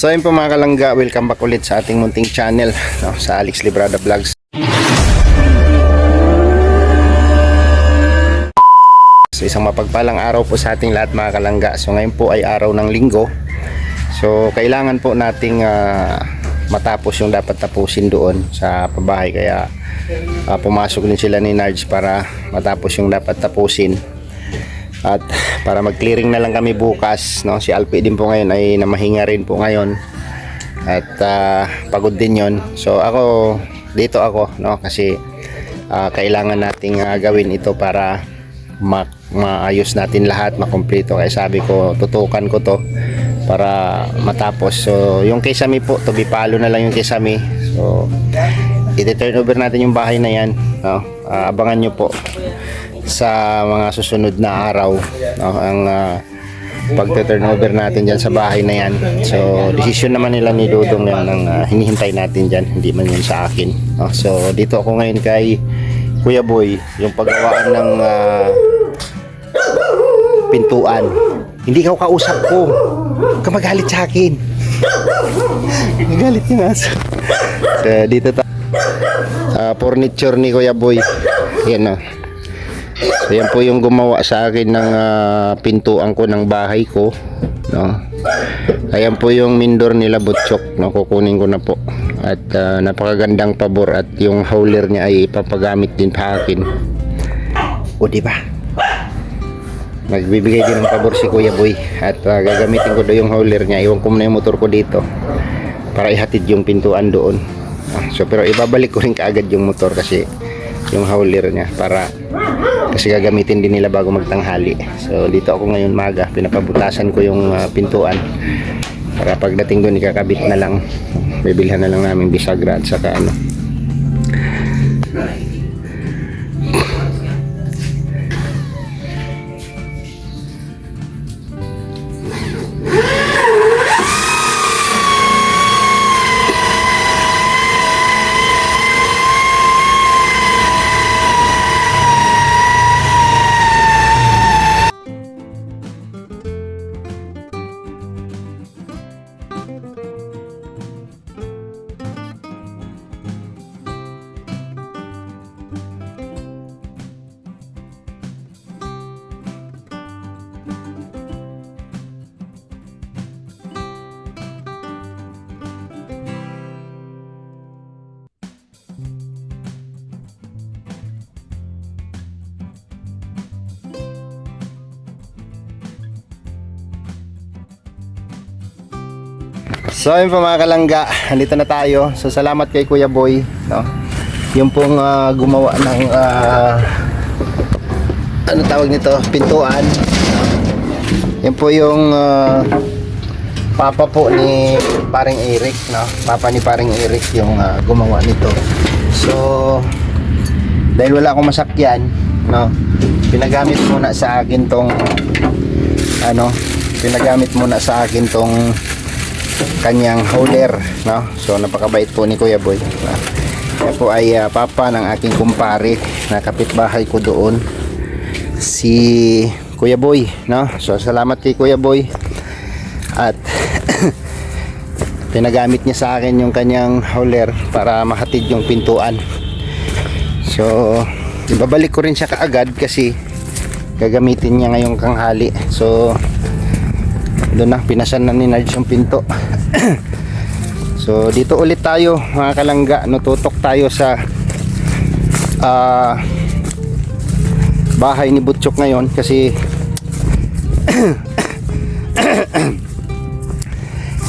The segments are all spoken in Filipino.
So yun po mga kalangga, welcome back ulit sa ating munting channel, no, sa Alex Librada Vlogs. So isang mapagpalang araw po sa ating lahat mga kalangga. So ngayon po ay araw ng linggo. So kailangan po nating matapos yung dapat tapusin doon sa pabahay. Kaya pumasok din sila ni Nards para matapos yung dapat tapusin. At para mag-clearing na lang kami bukas, no? Si Alpi din po ngayon ay namahinga rin po ngayon. At pagod din yon. So ako, dito ako, no? Kasi kailangan nating gawin ito para maayos natin lahat, makumpleto. Kaya sabi ko, tutukan ko to para matapos. So yung Kisame po, tubipalo na lang yung Kisame. So i-turn over natin yung bahay na yan, no? Abangan nyo po sa mga susunod na araw, no, ang pag-turnover natin dyan sa bahay na yan. So decision naman nila ni Dudong yan ang hinihintay natin dyan, hindi man yun sa akin, no? So dito ako ngayon kay Kuya Boy, yung paggawaan ng pintuan. Hindi ka kausap ko, huwag ka magalit sa akin. Magalit yung aso. So dito furniture ni Kuya Boy, yan, no. So yan po yung gumawa sa akin ng pintuan ko ng bahay ko, no. Ayan po yung mindor nila Butchok, no, kukunin ko na po. At napakagandang pabor at yung hauler niya ay ipapagamit din sa akin. O di ba? Nagbibigay din ng pabor si Kuya Boy at gagamitin ko do yung hauler niya. Iwan ko muna yung motor ko dito para ihatid yung pintuan doon. So pero ibabalik ko rin kaagad yung motor kasi yung hauler niya kasi gagamitin din nila bago magtanghali. So dito ako ngayon maga, pinapabutasan ko yung pintuan para pagdating doon ikakabit na lang, bibilhan na lang namin bisagra at saka ano. So ayun po mga kalangga, andito na tayo. So salamat kay Kuya Boy, no? Yung pong gumawa ng ano tawag nito, pintuan. Yan po yung papa po ni Paring Eric, no? Papa ni Paring Eric yung gumawa nito. So dahil wala akong masakyan, no, pinagamit muna sa akin tong kanyang hauler, no? So napakabait po ni Kuya Boy. Yan po ay papa ng aking kumpare na kapitbahay ko doon, si Kuya Boy, no? So salamat kay Kuya Boy at pinagamit niya sa akin yung kanyang hauler para mahatid yung pintuan. So ibabalik ko rin siya kaagad kasi gagamitin niya ngayong tanghali. So doon na, pinasan na ni Nards yung pinto. So dito ulit tayo mga kalangga, tutok tayo sa bahay ni Butchok ngayon kasi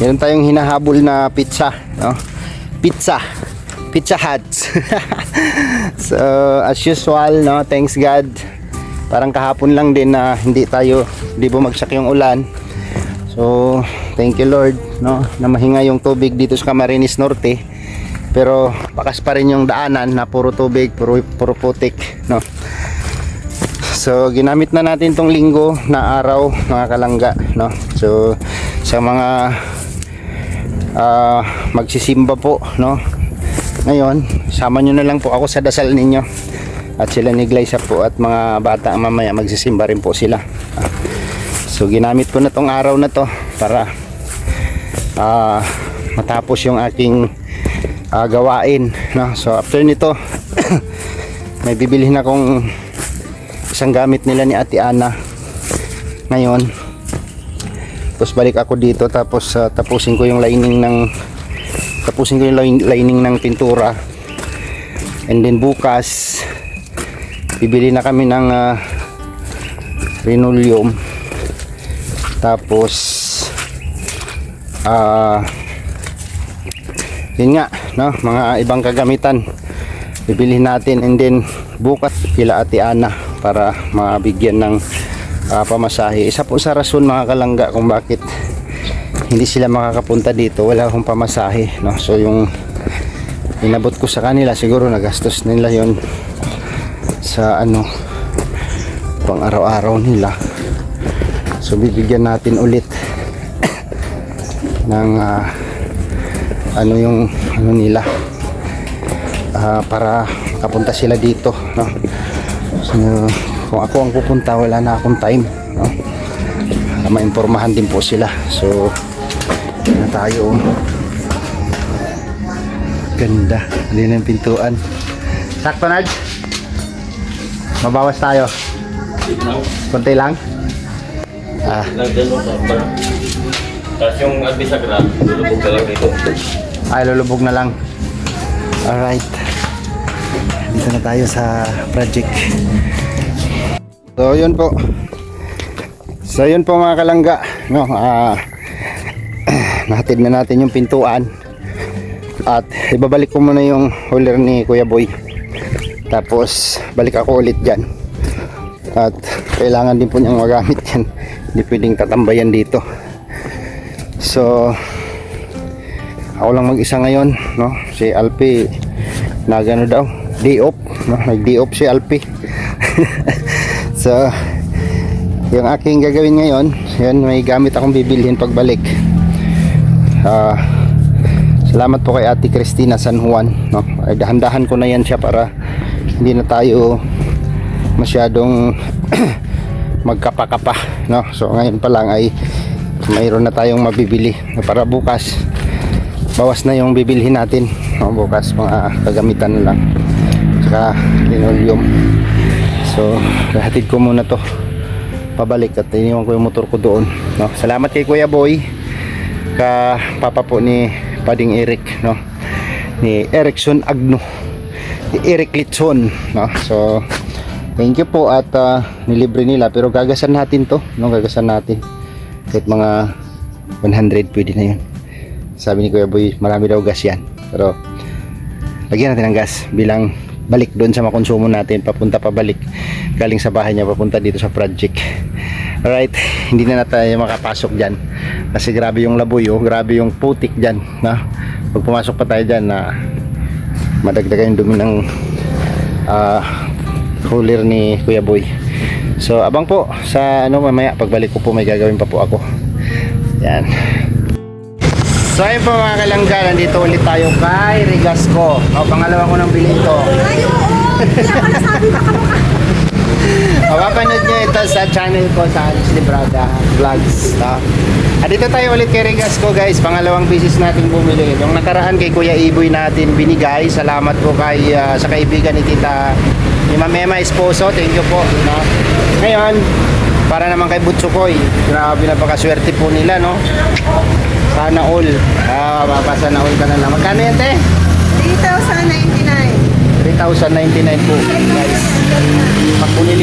meron tayong hinahabol na pizza, no? Pizza Hut. So as usual, no, thanks God, parang kahapon lang din na hindi bumagsak yung ulan. So thank you Lord, no, na mahinga yung tubig dito sa Camarines Norte. Pero pakas pa rin yung daanan na puro tubig, puro putik, no. So ginamit na natin tong linggo na araw mga kalangga, no. So sa mga magsisimba po, no, ngayon sama nyo na lang po ako sa dasal ninyo. At sila ni Glyza po at mga bata mamaya magsisimba rin po sila. So ginamit ko na tong araw na to para matapos yung aking gawain, no? So after nito may bibilhin akong isang gamit nila ni Ate Ana ngayon. Tapos balik ako dito, tapos tapusin ko yung lining ng pintura. And then bukas bibili na kami ng linoleum. Tapos yun nga, no, mga ibang kagamitan bibilihin natin. And then bukas kila Ate Ana para mabigyan ng pamasahe. Isa po sa rason mga kalangga kung bakit hindi sila makakapunta dito, wala akong pamasahe, no? So yung inabot ko sa kanila, siguro nagastos nila yon sa ano, pang araw-araw nila. So bibigyan natin ulit ng ano yung ano nila, para kapunta sila dito, no? So, kung ako ang pupunta, wala na akong time, no? Maimpormahan din po sila. So na tayo, ganda, hindi na yung pintuan. Sakto na, mabawas tayo konti lang. Tapos yung Albisagra, lulubog na lang dito. Ay, lulubog na lang. Alright, dito na tayo sa project. So yun po, mga kalangga, no? Nahatid na natin yung pintuan at ibabalik ko muna yung hauler ni Kuya Boy. Tapos balik ako ulit dyan, at kailangan din po niyang magamit yan, hindi pwedeng tatambayan dito. So ako lang mag-isa ngayon, no? Si Alpi nagano daw, day off, no? Nag-day off si Alpi. So yung aking gagawin ngayon, yan, may gamit akong bibilhin pagbalik. Salamat po kay Ate Cristina San Juan, no? Ay, dahan-dahan ko na yan siya para hindi na tayo masyadong magkapa-kapa, no? So ngayon pa lang ay mayroon na tayong mabibili, para bukas bawas na yung bibilhin natin, no? Bukas mga kagamitan na lang, saka linoleum. So hatid ko muna to pabalik at iniwan ko yung motor ko doon, no? Salamat kay Kuya Boy, ka papa po ni Pading Eric, no? Ni Erickson Agno, ni Eric Litson, no? So thank you po, at nilibre nila, pero gagasan natin to, no? Gagasan natin kahit mga 100 pwede na yun. Sabi ni Kuya Boy marami daw gas yan, pero lagyan natin ng gas bilang balik doon sa makonsumo natin, papunta pabalik galing sa bahay niya papunta dito sa project. Alright, hindi na tayo makapasok dyan kasi grabe yung laboy, oh, grabe yung putik dyan, na pag pumasok pa tayo dyan na madagdagan yung dumi ng cooler ni Kuya Boy. So abang po sa ano, mamaya pagbalik ko po may gagawin pa po ako. Yan. So ayun po mga kalangga, nandito ulit tayo kay Rigasco. O, pangalawa ko nang bili ito. Mapapanood nyo ito sa channel ko sa Alex Librada Vlogs, no? At dito tayo ulit kay Rigasco, guys. Pangalawang beses natin bumili. Yung nakaraan kay Kuya Iboy natin binigay. Salamat po kay sa kaibigan ni Tita ni Ma'am Emma Esposo. Thank you po, no? Ngayon, para naman kay Butsukoy. Grabe, napakaswerte po nila, no? Sana all. Sana all ka na lang. Magkano yan, te? 3,099. 3,099 po, guys.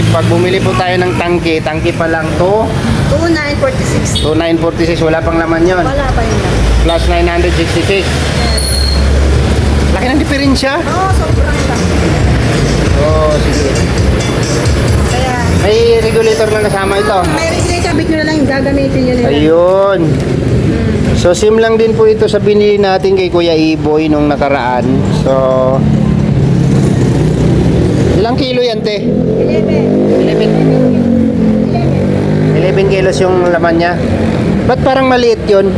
Pag bumili po tayo ng tangke pa lang to 2,946. 2,946, wala pang laman yon. Wala pa yun. Plus 966. Laki ng diferensya. Oo, sobrang lang. Oh, sige. Kaya, May regulator lang kasama ito. may regulator, bit nyo na lang yung gagamitin nyo nila. Ayun. So sim lang din po ito sa binili natin kay Kuya Iboy nung nakaraan. So ilang kilo yan, te? 11 kilos yung laman niya. Ba't parang maliit yun?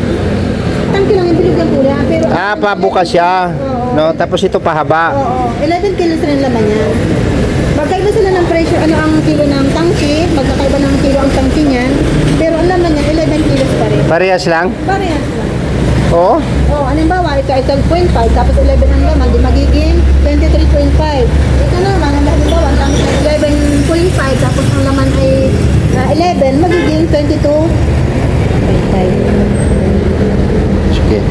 Tangki lang yung bilog ng kulay. Pero, Pabukas siya. Oo. No, tapos ito pahaba. Oo, 11 kilos rin laman niya. Magkaiba sila ng presyo, ano ang kilo ng tangki, magkakaiba ng kilo ang tangki niyan. Pero ang laman niya, 11 kilos pa rin. Parehas lang. Parehas lang. Oo. Oh, halimbawa, ito ay 12.5, tapos 11 ang laman, di magiging 23.5. Ito naman, halimbawa, ang tank ay 11.5, tapos ang laman ay 11, magiging 22.5. Sige.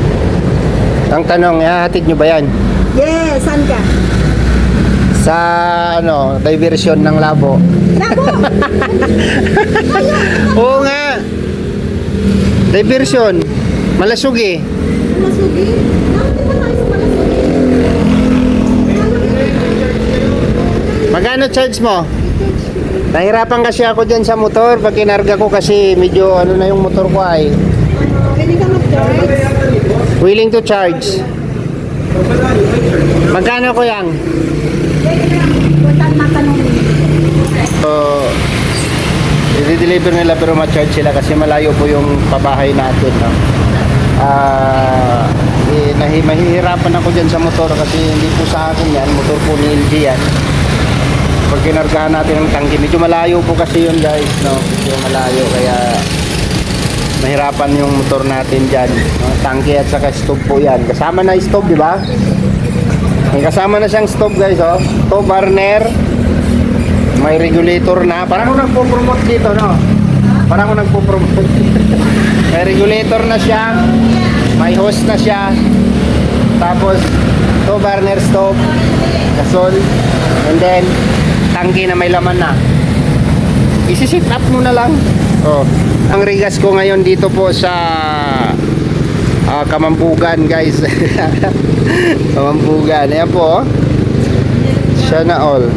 Ang tanong, ihahatid nyo ba yan? Yes, saan ka? Sa ano, diversion ng Labo. Labo! Oo nga. Diversion. Malasugi. Malasugi? Bakit ba tayo sa Malasugi? Magkano charge mo? Nahirapan kasi ako dyan sa motor. Pag kinarga ko kasi medyo ano na yung motor ko ay. Pwede ka mag-charge? Willing to charge. Magkano ko yan? Pwede ka lang, matanong. So, i-deliver nila pero ma-charge sila kasi malayo po yung pabahay natin. No? Mahihirapan ako dyan sa motor kasi hindi po sa akin yan. Motor po ni LG yan. Pag kinargahan natin ng tangke, medyo malayo po kasi yun guys. No? Medyo malayo kaya mahirapan yung motor natin dyan. No? Tangke at saka stove po yan. Kasama na stove, di ba? May kasama na siyang stove guys. Oh. Stove burner. May regulator na. Parang ako nagpo-promote dito, no? Parang ako nagpo-promote. May regulator na siya. May hose na siya. Tapos, stove burner stove. Gasol. And then, tangke na may laman na. Isi-sit up mo na lang. Oh. Ang rigas ko ngayon dito po sa Kamambugan guys. Kamambugan. Ayan po. Oh. Sana all.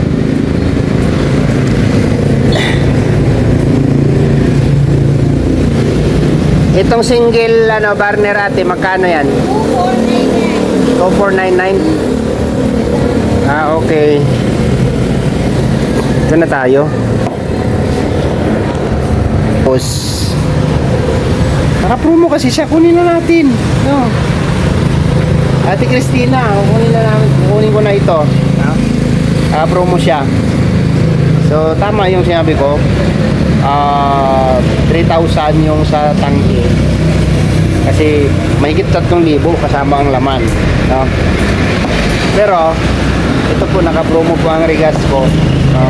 Itong single ano burner ate, magkano yan? 2499. Ah, okay. Ito na tayo. Tapos naka-promo kasi siya, kunin na natin. No. Ate Christina, kunin ko na ito. Naka-promo siya. So tama yung sinabi ko. 3,000 yung sa tangke kasi mahigit 3,000 kasama ang laman, no? Pero ito po naka-promo po ang rigas ko, no?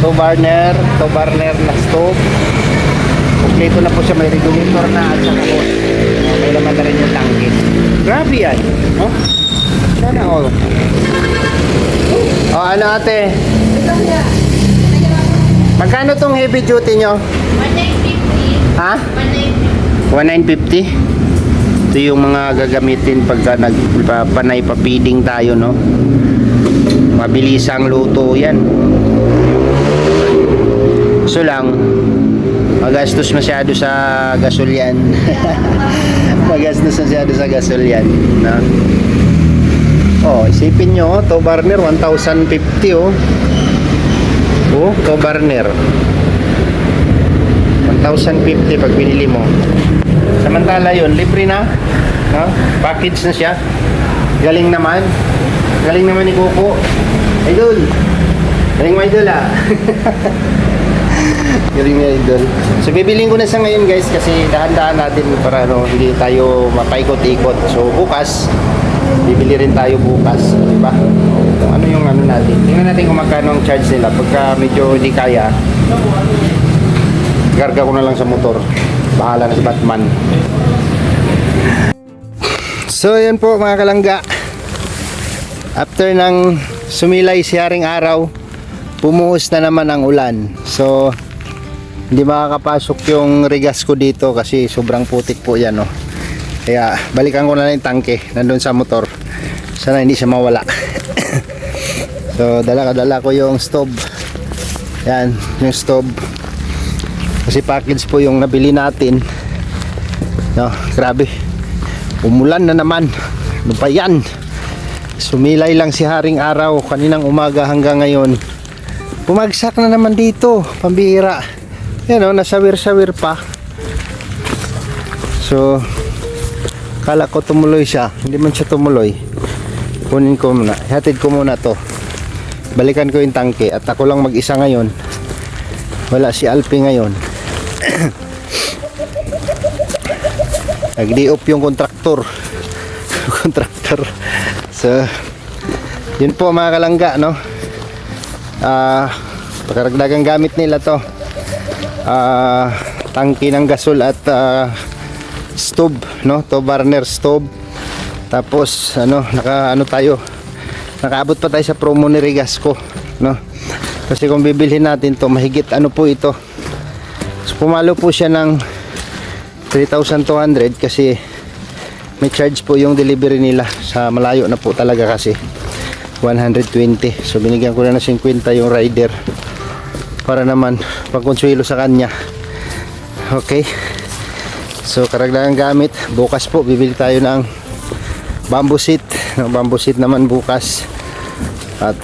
2 burner na stove, kompleto na po siya, may regulator na at saka hose, no? May laman na rin yung tangke. Grabe yan, no? Sana all. Ano ate? Magkano tong heavy duty nyo? 1950. Ha? 1950. 1,950. Ito yung mga gagamitin pagka nagpanay pa feeding tayo, no? Mabilisang luto yan. So lang, magastos masyado sa gasol yan. Magastos masyado sa gasol yan, no? Oh, isipin nyo, to burner 1,050 oh. Oh, to burner 1,050 pag binili mo. Samantala yun, libre na, no? Package na siya. Galing naman ni Coco. Idol, galing mo idol ah. Galing ni idol. So bibiling ko na sa ngayon guys kasi dahan-dahan natin para ano, hindi tayo mapaikot-ikot. So bukas bibili rin tayo bukas, di ba? Ano yung ano natin? Tingnan natin kung magkano ang charge nila. Pagka medyo hindi kaya, karga ko na lang sa motor. Bahala na si Batman. So yan po mga kalangga. After ng sumilay si Haring Araw, pumuhos na naman ang ulan. So hindi makakapasok yung rigas ko dito kasi sobrang putik po yan, no? Kaya balikan ko na lang yung tangke nandun sa motor. Sana hindi siya mawala. So dala ko yung stove. Yan, yung stove. Kasi package po yung nabili natin. No, grabe. Umulan na naman. Ano pa yan? Sumilay lang si Haring Araw kaninang umaga hanggang ngayon. Bumagsak na naman dito, pambihira. Yan o, nasawir-sawir pa. So kala ko tumuloy siya, hindi man siya tumuloy. Kunin ko muna, hatid ko muna to. Balikan ko yung tangke at ako lang mag-isa ngayon. Wala si Alpi ngayon. nag-day off yung kontraktor. Kontraktor. So, yun po mga kalangga, no? Pagkaragdagang gamit nila to. Tangke ng gasol at stove, no? To burner stove. Tapos nakaabot pa tayo sa promo ni Regasco, no? Kasi kung bibilhin natin to, mahigit po ito. So pumalo po siya ng 3,200 kasi may charge po yung delivery nila. Sa malayo na po talaga kasi 120. So binigyan ko na ng 50 yung rider para naman pagkonsuelo sa kanya. Okay. So karagdagang gamit. Bukas po bibili tayo ng bamboo seat. Bamboo seat naman bukas. At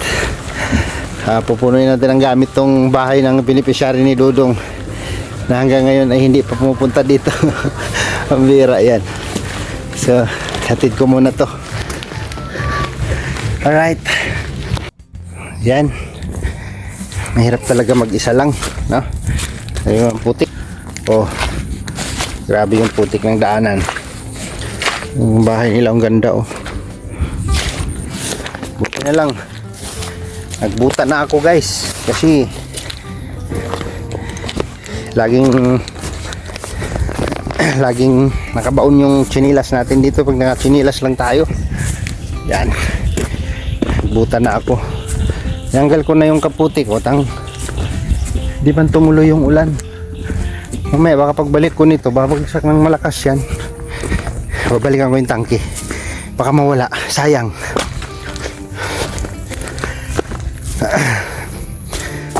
pupunuin natin ang gamit tong bahay ng beneficiary ni Dudong na hanggang ngayon ay hindi pa pumupunta dito. Pambira yan. So hatid ko muna to. Alright. Yan. Mahirap talaga mag-isa lang, no? Ayun ang putik. Oh, grabe yung putik ng daanan. Yung bahay nila ang ganda, oh. Buti na lang nagbuta na ako, guys, kasi laging nakabaon yung chinilas natin dito pag naka-chinilas lang tayo. Yan, nagbuta na ako. Tanggal ko na yung kaputik, oh, di ba tumuloy yung ulan. Mamaya baka pagbalik ko nito babagsak ng malakas yan, babalikan ko yung tangke, baka mawala, sayang.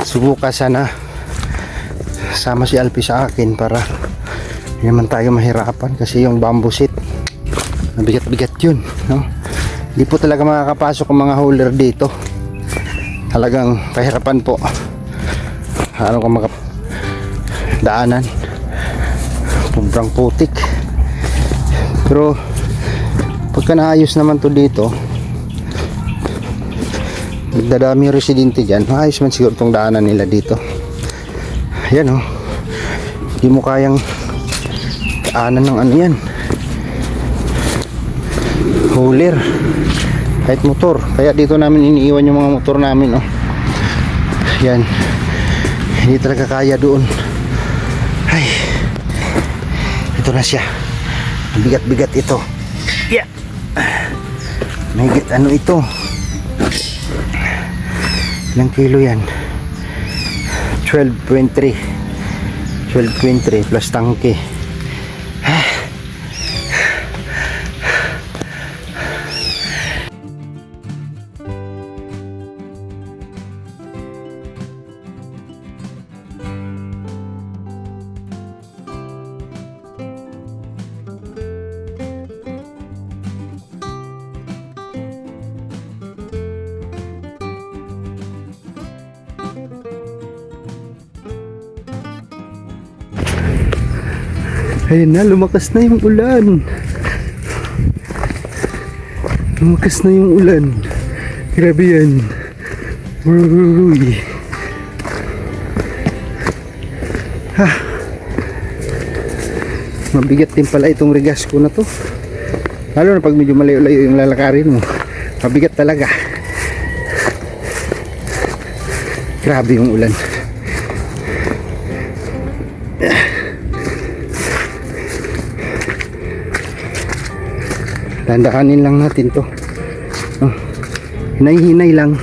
Subukan sana sama si Alpi sa akin para hindi naman tayo mahirapan kasi yung bamboo seat mabigat-bigat yun, no? Hindi po talaga makakapasok ang mga hauler dito. Talagang pahirapan po. Ano kung daanan, sobrang putik. Pero pagka naayos naman to dito, nagdadami yung residente dyan, maayos man siguro tong daanan nila dito. Ayan, oh, hindi mo kayang daanan ng ano yan, hauler, kahit motor. Kaya dito namin iniiwan yung mga motor namin, oh. Yan, hindi talaga kaya doon. Ay, ito na siya, bigat-bigat ito. Yeah, mahigit ano ito, ilang kilo yan? 12.3 plus tangke. Ayun na, lumakas na yung ulan. Lumakas na yung ulan. Grabe yan. Uy. Ha. Mabigat din pala itong Regasco na to. Lalo na pag medyo malayo-layo yung lalakarin mo. Mabigat talaga. Grabe yung ulan. Tandaanin lang natin to, oh, hinay-hinay lang.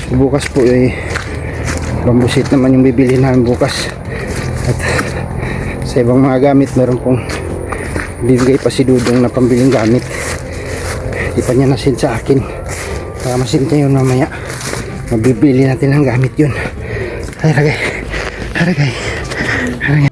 Bukas po bamboo seat naman yung bibili namin bukas. At sa ibang mga gamit meron pong bibigay pa si Dudong na pambiling gamit. Di pa niya nasin sa akin, para masin niya yun mamaya. Mabibili natin ang gamit yun. Haragay, haragay, haragay.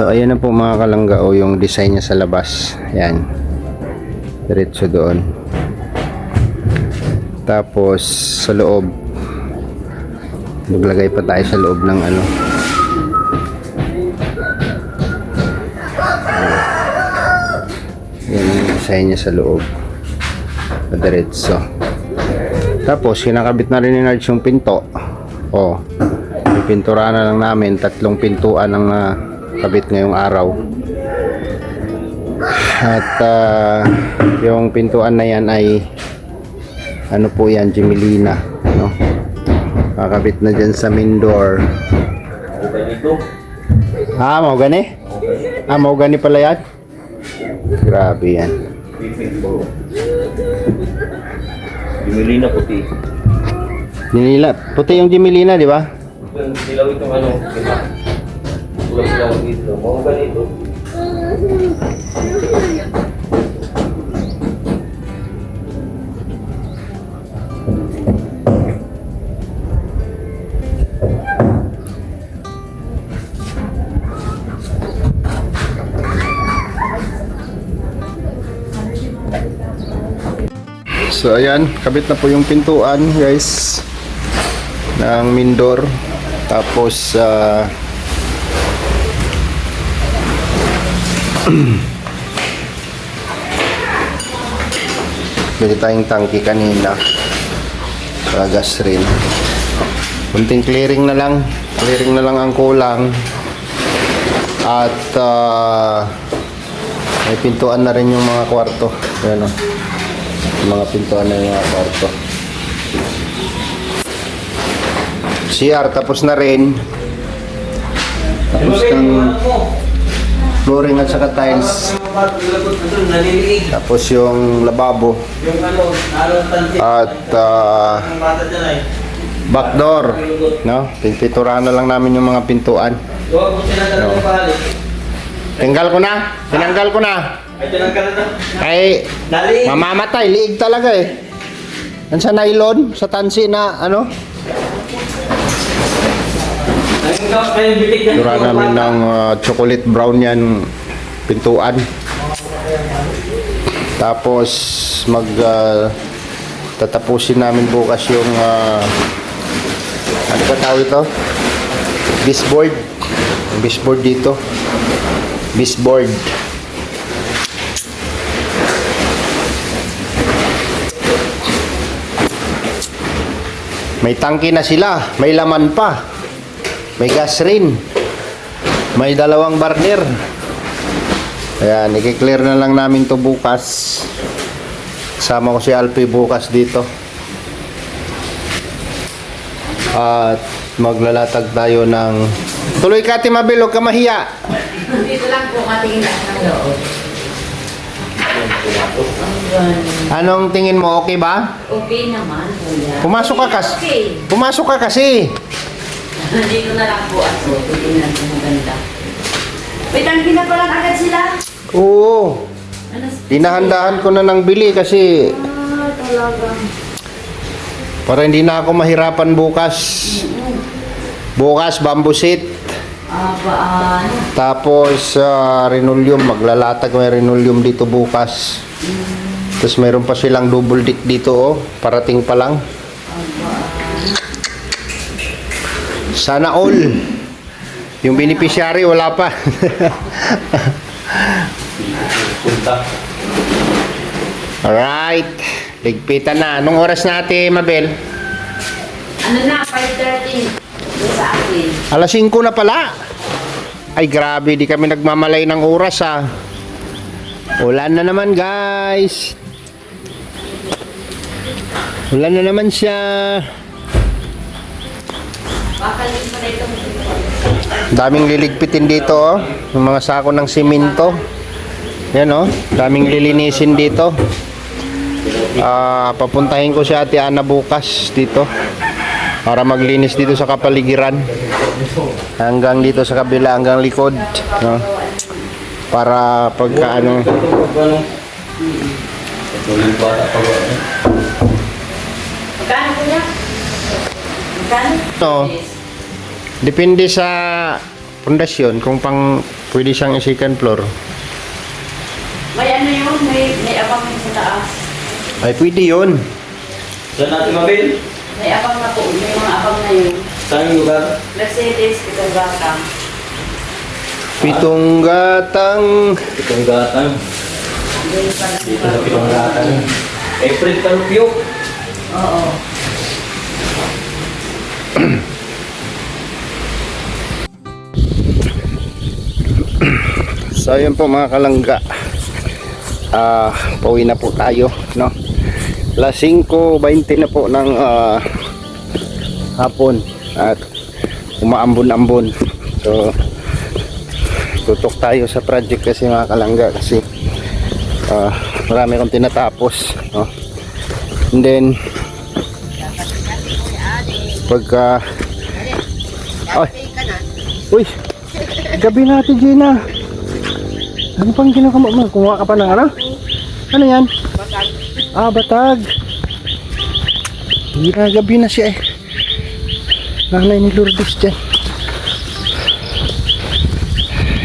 So ayan na po mga kalangga o yung design niya sa labas. Ayan. Diretso doon. Tapos sa loob maglagay pa tayo sa loob ng ano. Ayan yung design niya sa loob. Diretso. Tapos kinakabit na rin ni Nards yung pinto. Oh. Pinturahan na lang namin, 3 pintuan ang kabit ngayong araw. At yung pintuan na yan ay ano po yan, Gemelina, no? Kakabit na dyan sa main door. Mau gani? Mau gani pala yan? Grabe yan. Gemelina puti. Gemelina, puti yung Gemelina, di ba? Yung dilaw itong ano, dilaw ito. Mga ganito. So ayan, kabit na po yung pintuan guys ng main door. Tapos bili tayong tangki kanina para gas rin. Kunting clearing na lang ang kulang. At may pintuan na rin yung mga kwarto. Ayan o, mga pintuan na yung mga kwarto. CR tapos na rin. Tapos ng flooring at saka tiles. Tapos yung lababo. At back door, no? Pinpinturahan na lang namin yung mga pintuan. No. Tinanggal ko na. Ay, mamamatay, liig talaga eh. Yan sa nylon, sa tansi na ano. Tura namin ng chocolate brown yan pintuan. Tapos tatapusin namin bukas yung ano ba tawag ito? Baseboard. Baseboard dito. Baseboard. May tangke na sila, may laman pa. May gas rin. May 2 burner. Ayan, i-clear na lang namin to bukas. Kasama ko si Alpi bukas dito. At maglalatag tayo ng... Tuloy ka, Timabel, huwag ka mahiya. Dito lang po katingin lang ng loob. Anong tingin mo, okay ba? Okay naman, kuya. Pumasok ka kasi. Okay. Pumasok ka kasi. Dito na lang po ako. Tingnan ko maganda. May tangki na pala agad sila. Oo. Ano? Dinahandahan ko na ng bili kasi Talaga. para hindi na ako mahirapan bukas. Bukas, bamboo seat. Ano? Tapos linoleum, maglalatag may linoleum dito bukas. Tapos mayroon pa silang double deck dito oh, parating pa lang. Sana all. Yung beneficiary wala pa. Alright, ligpitan na. Anong oras natin, Mabel? Ano na, 5:30 sa akin. Alas 5 na pala. Ay grabe, di kami nagmamalay ng oras ah. Ulan na naman guys. Ulan na naman siya. Bakalin pa na itong Daming liligpitin dito oh. Yung mga sako ng simento. Yan oh, daming lilinisin dito. Papuntahin ko si Ate Ana bukas dito para maglinis dito sa kapaligiran. Hanggang dito sa kabila, hanggang likod, no? Para pagka ano. Magkano kuya? Magkano? No. Depende sa pundasyon, kung pang pwede siyang second floor, May ano yun, may abang yun sa taas. ay pwede yun. Saan natin mabil? May abang na po, may mga abang na yun. Saan yung lugar? Mercedes, itong batang. Pitong gatang. Pitong gatang. Doon pala Dito sa pitong gatang. April Talupyo. Oo. So yun po mga kalangga, pauwi na po tayo, no? Alas 5:20 na po ng hapon at umaambon-ambon. So tutok tayo sa project kasi mga kalangga, kasi marami akong tinatapos, no? And then pagka uy, gabi natin, Gina. Ano pang ginagawa mo? Kumuha ka pa ng ano? Ano yan? Batag. Batag. Gabi na siya eh. Nanay ni Lourdes dyan.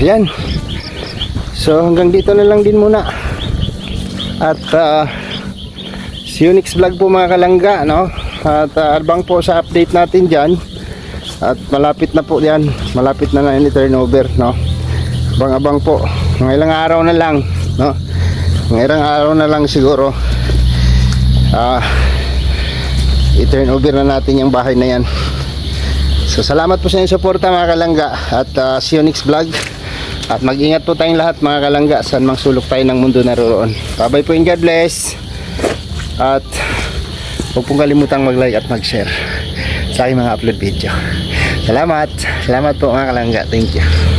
Yan. So hanggang dito na lang din muna. At see you next vlog po mga kalangga, no? At abang po sa update natin dyan. At malapit na po yan. Malapit na na yung turnover, no? Abang-abang po. Mga ilang araw na lang, no? Mga ilang araw na lang siguro. I-turn over na natin yung bahay na yan. So salamat po sa inyong suporta mga kalangga. At see you next vlog. At mag-ingat po tayong lahat mga kalangga. Saan mang sulok tayo ng mundo naroon. Bye-bye po and God bless. At huwag pong kalimutang mag-like at mag-share sa aking mga upload video. Salamat. Salamat po mga kalangga. Thank you.